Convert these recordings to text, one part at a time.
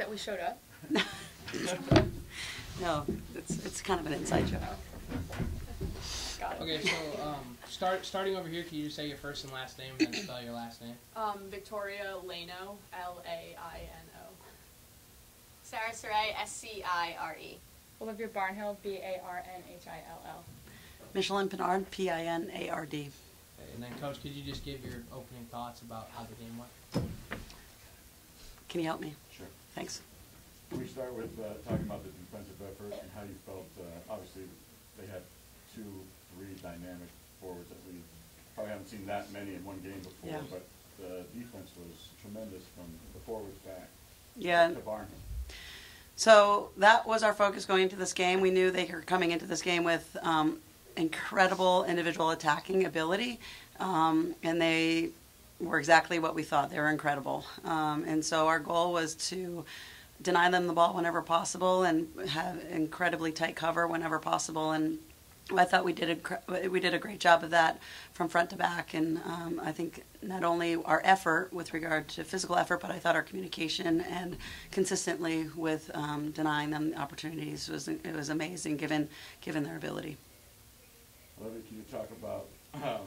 that we showed up. No, it's kind of an inside joke. Got it. Okay, so starting over here, can you just say your first and last name and then spell your last name? Victoria Lano, Laino. Sarah Saray, Scire. Olivia Barnhill, Barnhill. Michelin Pinard, Pinard. Okay, and then, Coach, could you just give your opening thoughts about how the game went? Can you help me? Sure. Thanks. Can we start with talking about the defensive effort and how you felt? Obviously, they had 2, 3 dynamic forwards that we probably haven't seen that many in one game before, Yeah. but the defense was tremendous from the forwards back. Yeah. To Barnhill. So that was our focus going into this game. We knew they were coming into this game with incredible individual attacking ability, and they were exactly what we thought. They were incredible. And so our goal was to deny them the ball whenever possible and have incredibly tight cover whenever possible. And I thought we did a great job of that from front to back. And I think not only our effort with regard to physical effort, but I thought our communication and consistently with denying them the opportunities was amazing given their ability. Olivia, can you talk about how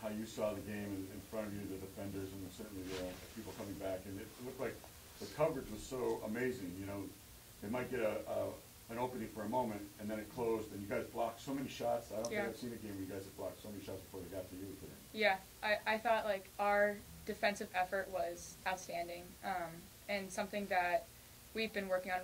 you saw the game in front of you, the defenders, and certainly the people coming back? And it looked like the coverage was so amazing. You know, they might get an opening for a moment, and then it closed, and you guys blocked so many shots. I don't think I've seen a game where you guys have blocked so many shots before they got to you today. Yeah, I thought like our defensive effort was outstanding, and something that we've been working on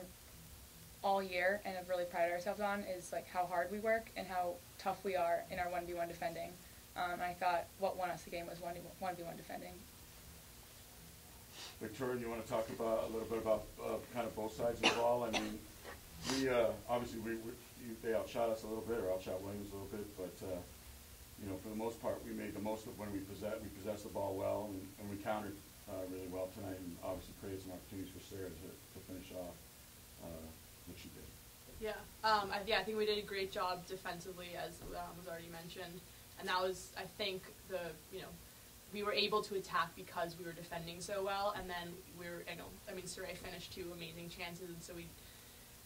all year and have really prided ourselves on is like how hard we work and how tough we are in our 1v1 defending. And I thought what won us the game was 1v1 defending. Victoria, you want to talk about a little bit about kind of both sides of the ball? I mean, we obviously they outshot us a little bit, or outshot Williams a little bit, but you know, for the most part, we made the most of when we possessed the ball well, and we countered really well tonight, and obviously created some opportunities for Sarah to finish off, which she did. Yeah, I think we did a great job defensively, as was already mentioned, and that was, I think, we were able to attack because we were defending so well, and then Saray finished 2 amazing chances, and so we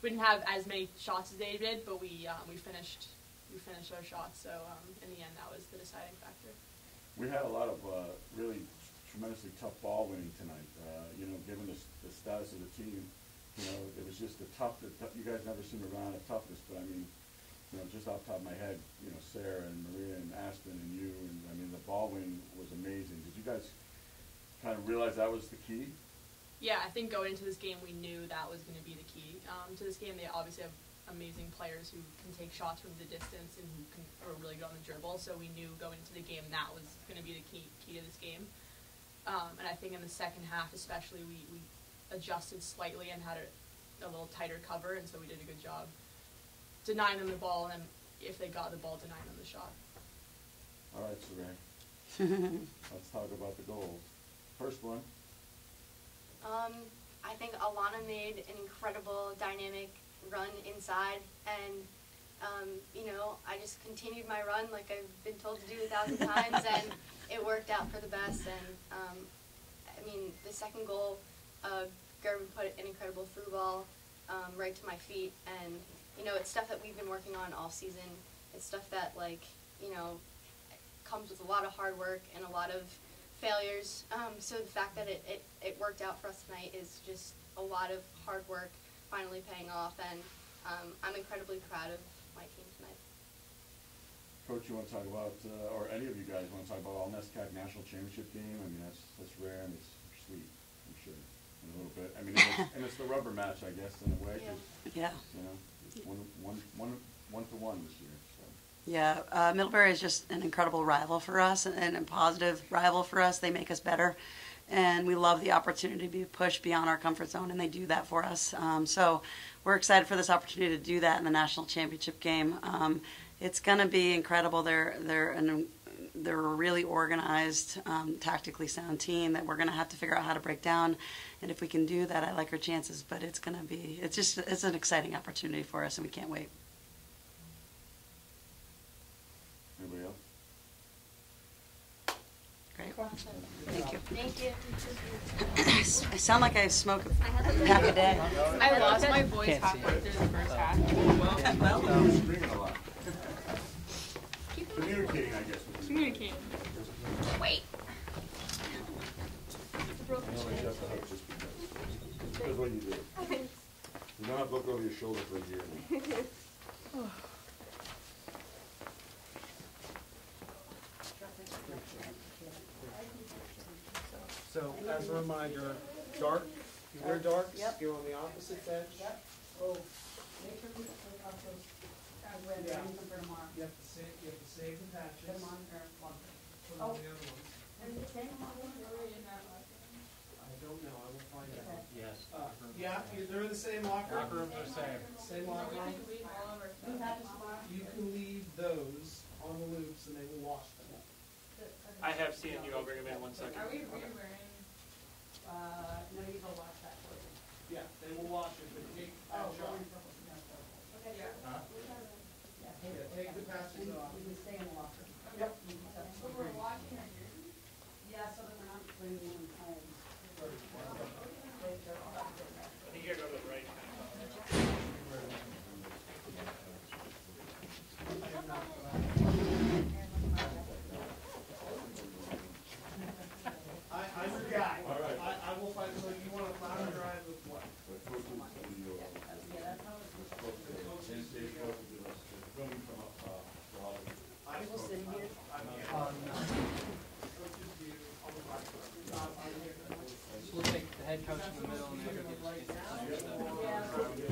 didn't have as many shots as they did, but we finished our shots. So in the end, that was the deciding factor. We had a lot of really tremendously tough ball winning tonight. You know, given the status of the team, you know, it was just the tough. You guys never seem around of toughness, but I mean, you know, just off the top of my head, you know, Sarah and Maria and Aspen and you, and I mean, the ball winning was amazing. Did you guys kind of realize that was the key? Yeah, I think going into this game, we knew that was going to be the key to this game. They obviously have amazing players who can take shots from the distance and who are really good on the dribble. So we knew going into the game that was going to be the key to this game. And I think in the second half, especially, we adjusted slightly and had a little tighter cover, and so we did a good job denying them the ball, and then if they got the ball, denying them the shot. All right, Saray. Let's talk about the goals. First one. I think Alana made an incredible dynamic run inside, and you know, I just continued my run like I've been told to do 1,000 times, and it worked out for the best. And I mean, the second goal, Gervin put an incredible through ball right to my feet, and you know, it's stuff that we've been working on all season. It's stuff that, like, you know, comes with a lot of hard work and a lot of failures. So the fact that it worked out for us tonight is just a lot of hard work finally paying off, and I'm incredibly proud of my team tonight. Coach, you want to talk about, or any of you guys want to talk about All-NESCAC National Championship game? I mean, that's rare and it's sweet, I'm sure, in a little bit. I mean, and it's the rubber match, I guess, in a way. Yeah. You know, one to one this year. So. Yeah, Middlebury is just an incredible rival for us, and a positive rival for us. They make us better, and we love the opportunity to be pushed beyond our comfort zone, and they do that for us. So we're excited for this opportunity to do that in the national championship game. It's going to be incredible. They're a really organized, tactically sound team that we're going to have to figure out how to break down. And if we can do that, I like our chances. But it's going to be, it's an exciting opportunity for us, and we can't wait. Anybody else? Great. Thank you. Thank you. I sound like I smoke half a day. I lost my voice Can't see halfway it. through the first half. You're screaming a lot. Communicating, I guess. with you. Communicating. Wait. You only have to hug just because. Just because what you do. You don't have to look over your shoulder for a year. So, as a reminder, dark, you wear darks, you're on the opposite edge. Oh, make sure we up those red lines for tomorrow. You have to save the patches. Put them on or one. Put on the other ones. I don't know, I will find out. Yes. Yeah, they're in the same locker. Locker rooms are same. Same locker room. You can leave those on the loops and they will wash them. I have seen you. I'll bring them in 1 second. Are we re-wearing? No, you go watch that for you. Yeah, they will wash it, but take the patch off. Okay. Yeah. Huh? Yeah, take the patches off. We can stay in the locker. Yep. So we're watching our jerseys? Yeah, so that we're not putting them in home. You gotta go to the right. I'm your guy. All right. I will find, so you want to flower drive with what? I will sit here. We'll take the head coach in the middle and then go get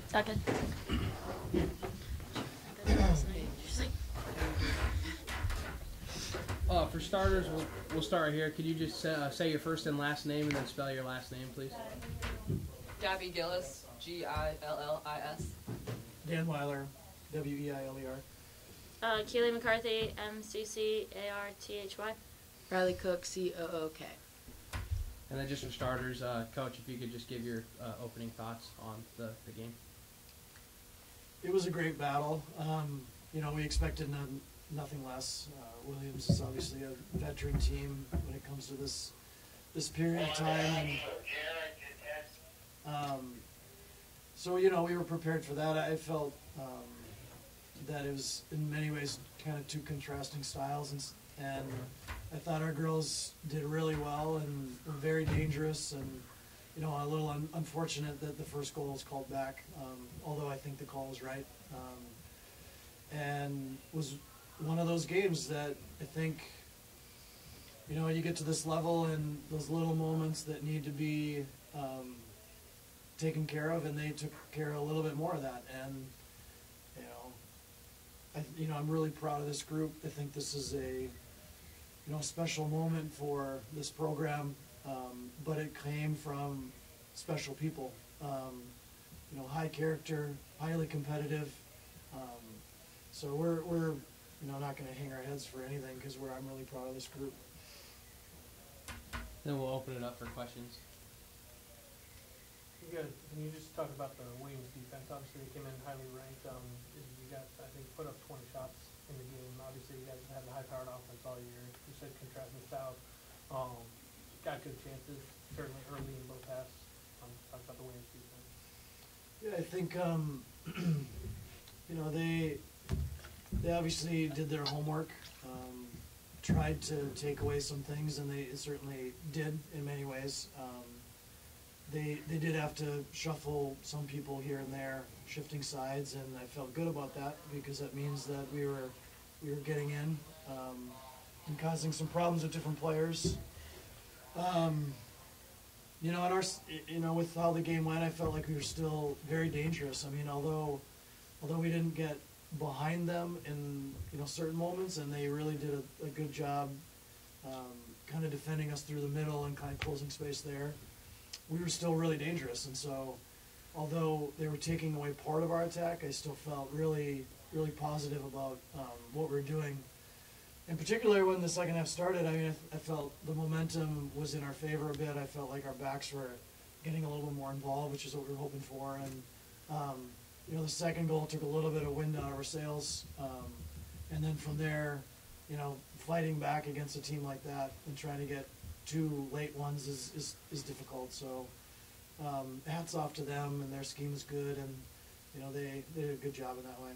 Second. For starters, we'll start right here. Could you just say your first and last name and then spell your last name, please? Gabby Gillis, Gillis. Dan Weiler, Weiler. Keely McCarthy, MCCARTHY. Riley Cook, COOK. And then just for starters, Coach, if you could just give your opening thoughts on the game. It was a great battle. We expected nothing less. Williams is obviously a veteran team when it comes to this period of time. So we were prepared for that. I felt that it was in many ways kind of two contrasting styles, and I thought our girls did really well and were very dangerous, and a little unfortunate that the first goal was called back, although I think the call was right, and was one of those games that I think you get to this level and those little moments that need to be taken care of, and they took care of a little bit more of that, and I'm really proud of this group. I think this is a special moment for this program, but it came from special people. High character, highly competitive. So we're not going to hang our heads for anything because I'm really proud of this group. Then we'll open it up for questions. Good. Can you just talk about the Williams defense? Obviously, they came in highly ranked. You guys, I think, put up 20 shots in the game. Obviously, you guys had a high-powered offense all year. You said contrasting styles. Got good chances, certainly early in both halves. Talk about the Williams defense. Yeah, I think they obviously did their homework, tried to take away some things, and they certainly did in many ways. They did have to shuffle some people here and there, shifting sides, and I felt good about that because that means that we were getting in and causing some problems with different players. And with how the game went, I felt like we were still very dangerous. I mean, although we didn't get behind them in certain moments, and they really did a good job kind of defending us through the middle and kind of closing space there. We were still really dangerous, and so although they were taking away part of our attack, I still felt really really positive about what we're doing. In particular, when the second half started, I mean, I felt the momentum was in our favor a bit. I felt like our backs were getting a little bit more involved, which is what we were hoping for. And you know, the second goal took a little bit of wind out of our sails, and then from there, you know, fighting back against a team like that and trying to get 2 late ones is difficult. So hats off to them, and their scheme is good, and you know, they did a good job in that way.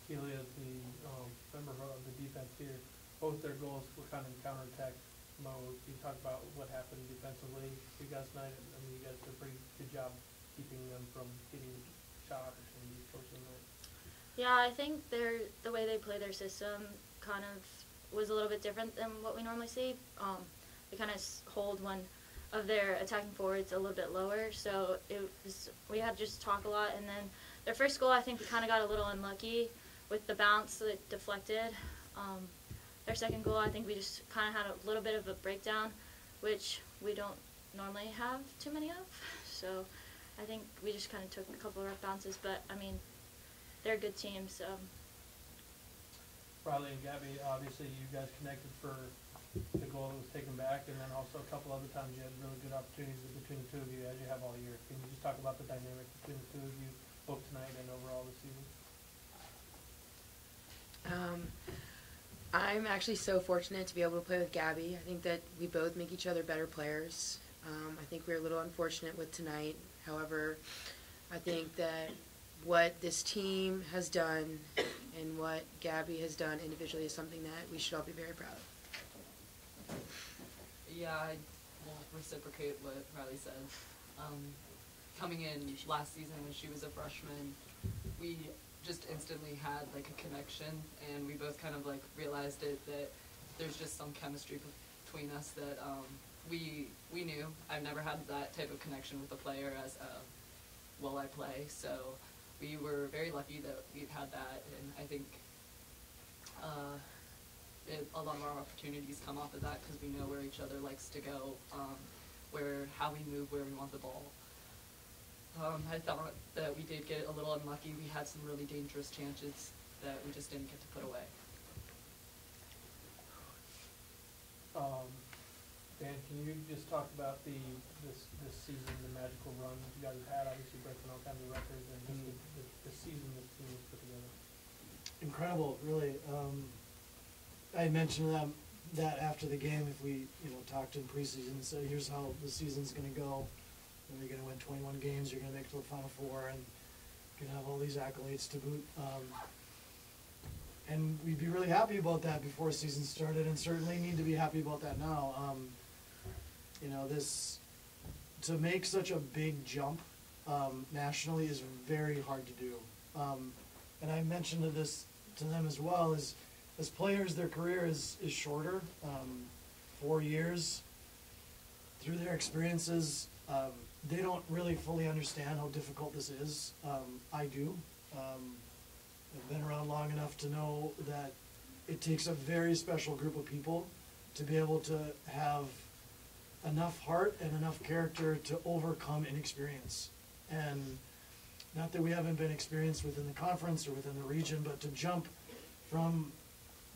Keely, as the member of the defense here, both their goals were kind of in counterattack mode. You talk about what happened defensively for you guys tonight. I mean, you guys did a pretty good job keeping them from getting shot opportunities towards the night. Yeah, I think the way they play their system kind of was a little bit different than what we normally see. They kind of hold one of their attacking forwards a little bit lower, so we had to just talk a lot. And then their first goal, I think we kind of got a little unlucky with the bounce that deflected. Their second goal, I think we just kind of had a little bit of a breakdown, which we don't normally have too many of. So I think we just kind of took a couple of rough bounces, but I mean, they're a good team, so. Riley and Gabby, obviously you guys connected for the goal that was taken back, and then also a couple other times you had really good opportunities between the two of you, as you have all year. Can you just talk about the dynamic between the two of you, both tonight and overall this season? I'm actually so fortunate to be able to play with Gabby. I think that we both make each other better players. I think we were a little unfortunate with tonight. However, I think that what this team has done and what Gabby has done individually is something that we should all be very proud of. Yeah, I will reciprocate what Riley said. Coming in last season when she was a freshman, we just instantly had like a connection, and we both kind of like realized it, that there's just some chemistry between us that we knew. I've never had that type of connection with a player as well I play, so we were very lucky that we've had that, and I think a lot of our opportunities come off of that because we know where each other likes to go, how we move, where we want the ball. I thought that we did get a little unlucky. We had some really dangerous chances that we just didn't get to put away. Dan, can you just talk about this season, the magical run that you guys have had, obviously breaking all kinds of records, and just the season this team has put together? Incredible, really. I mentioned that after the game, if we talked in preseason and said, here's how the season's going to go. You're going to win 21 games, you're going to make it to the Final Four, and you're going to have all these accolades to boot. And we'd be really happy about that before the season started, and certainly need to be happy about that now. To make such a big jump nationally is very hard to do. And I mentioned to them as well, as players, their career is shorter, 4 years. Through their experiences, they don't really fully understand how difficult this is. I do. I've been around long enough to know that it takes a very special group of people to be able to have enough heart and enough character to overcome inexperience. And not that we haven't been experienced within the conference or within the region, but to jump from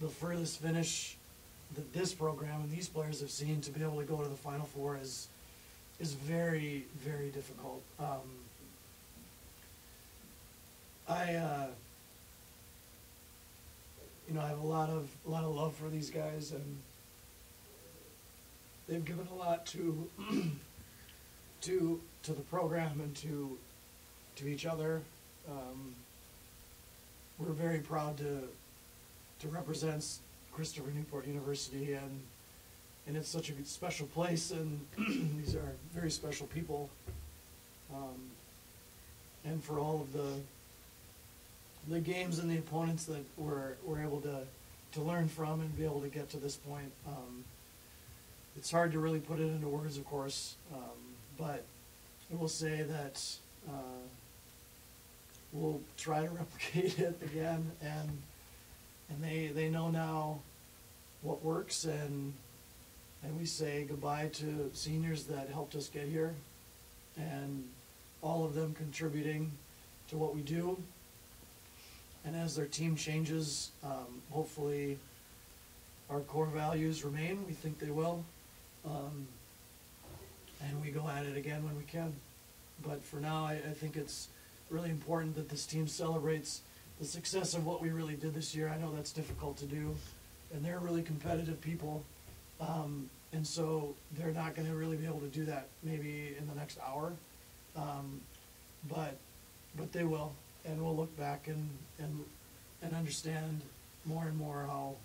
the furthest finish that this program and these players have seen to be able to go to the Final Four is very, very difficult. I have a lot of love for these guys, and they've given a lot to the program and to each other. We're very proud to represent Christopher Newport University, and it's such a special place, and these are very special people. And for all of the games and the opponents that we're able to learn from and be able to get to this point. It's hard to really put it into words, of course, but I will say that we'll try to replicate it again, and they know now what works, and we say goodbye to seniors that helped us get here, and all of them contributing to what we do. and as their team changes, hopefully our core values remain. We think they will. And we go at it again when we can. But for now, I think it's really important that this team celebrates the success of what we really did this year. I know that's difficult to do, and they're really competitive people. And so they're not going to really be able to do that maybe in the next hour. But they will, and we'll look back and understand more and more how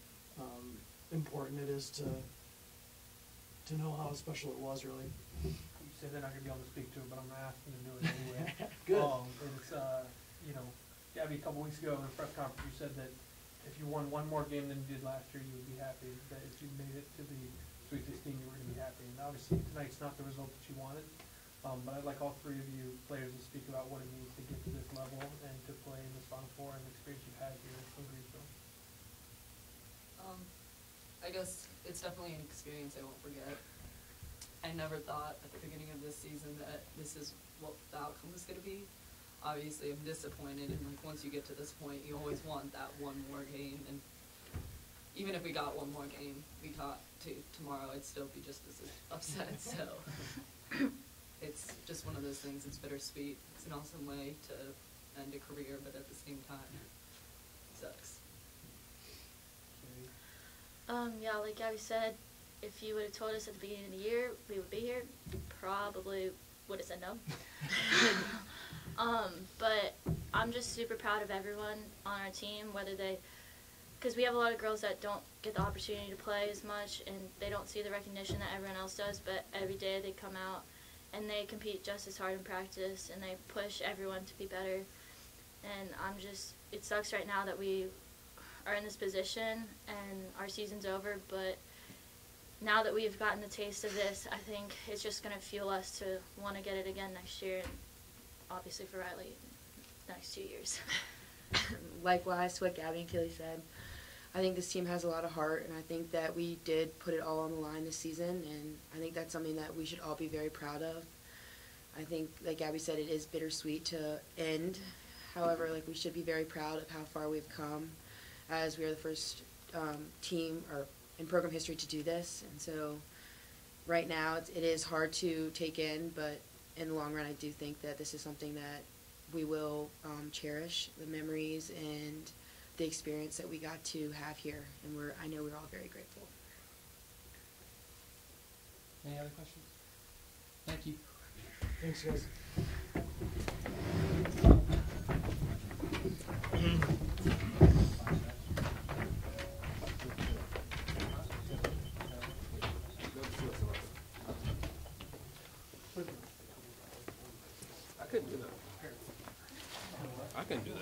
important it is to know how special it was, really. You said they're not going to be able to speak to it, but I'm going to ask them to do it anyway. Good. It's, you know, Gabby, a couple weeks ago in the press conference, you said that if you won one more game than you did last year, you would be happy. That if you made it to the Sweet 16, you were going to be happy. And obviously, tonight's not the result that you wanted. But I'd like all three of you players to speak about what it means to get to this level and to play in this Final Four and the experience you've had here in Greensboro. I guess it's definitely an experience I won't forget. I never thought at the beginning of this season that this is what the outcome was going to be. Obviously, I'm disappointed, and like once you get to this point, you always want that one more game. And even if we got one more game, we got to tomorrow, I'd still be just as upset. So it's just one of those things. It's bittersweet. It's an awesome way to end a career, but at the same time, it sucks. Yeah, like Gabby said, if you would have told us at the beginning of the year we would be here, probably would have said no. But I'm just super proud of everyone on our team, because we have a lot of girls that don't get the opportunity to play as much, and they don't see the recognition that everyone else does, but every day they come out and they compete just as hard in practice, and they push everyone to be better. And it sucks right now that we are in this position and our season's over, but now that we've gotten the taste of this, I think it's just going to fuel us to want to get it again next year, and obviously for Riley, the next 2 years. Likewise to what Gabby and Kelly said, I think this team has a lot of heart, and I think that we did put it all on the line this season, and I think that's something that we should all be very proud of. I think, like Gabby said, it is bittersweet to end. However, we should be very proud of how far we've come, as we are the first team in program history to do this. And so right now it is hard to take in, but in the long run I do think that this is something that we will cherish, the memories and the experience that we got to have here. And I know we're all very grateful. Any other questions? Thank you. Thanks, guys. I couldn't do that. I couldn't do that.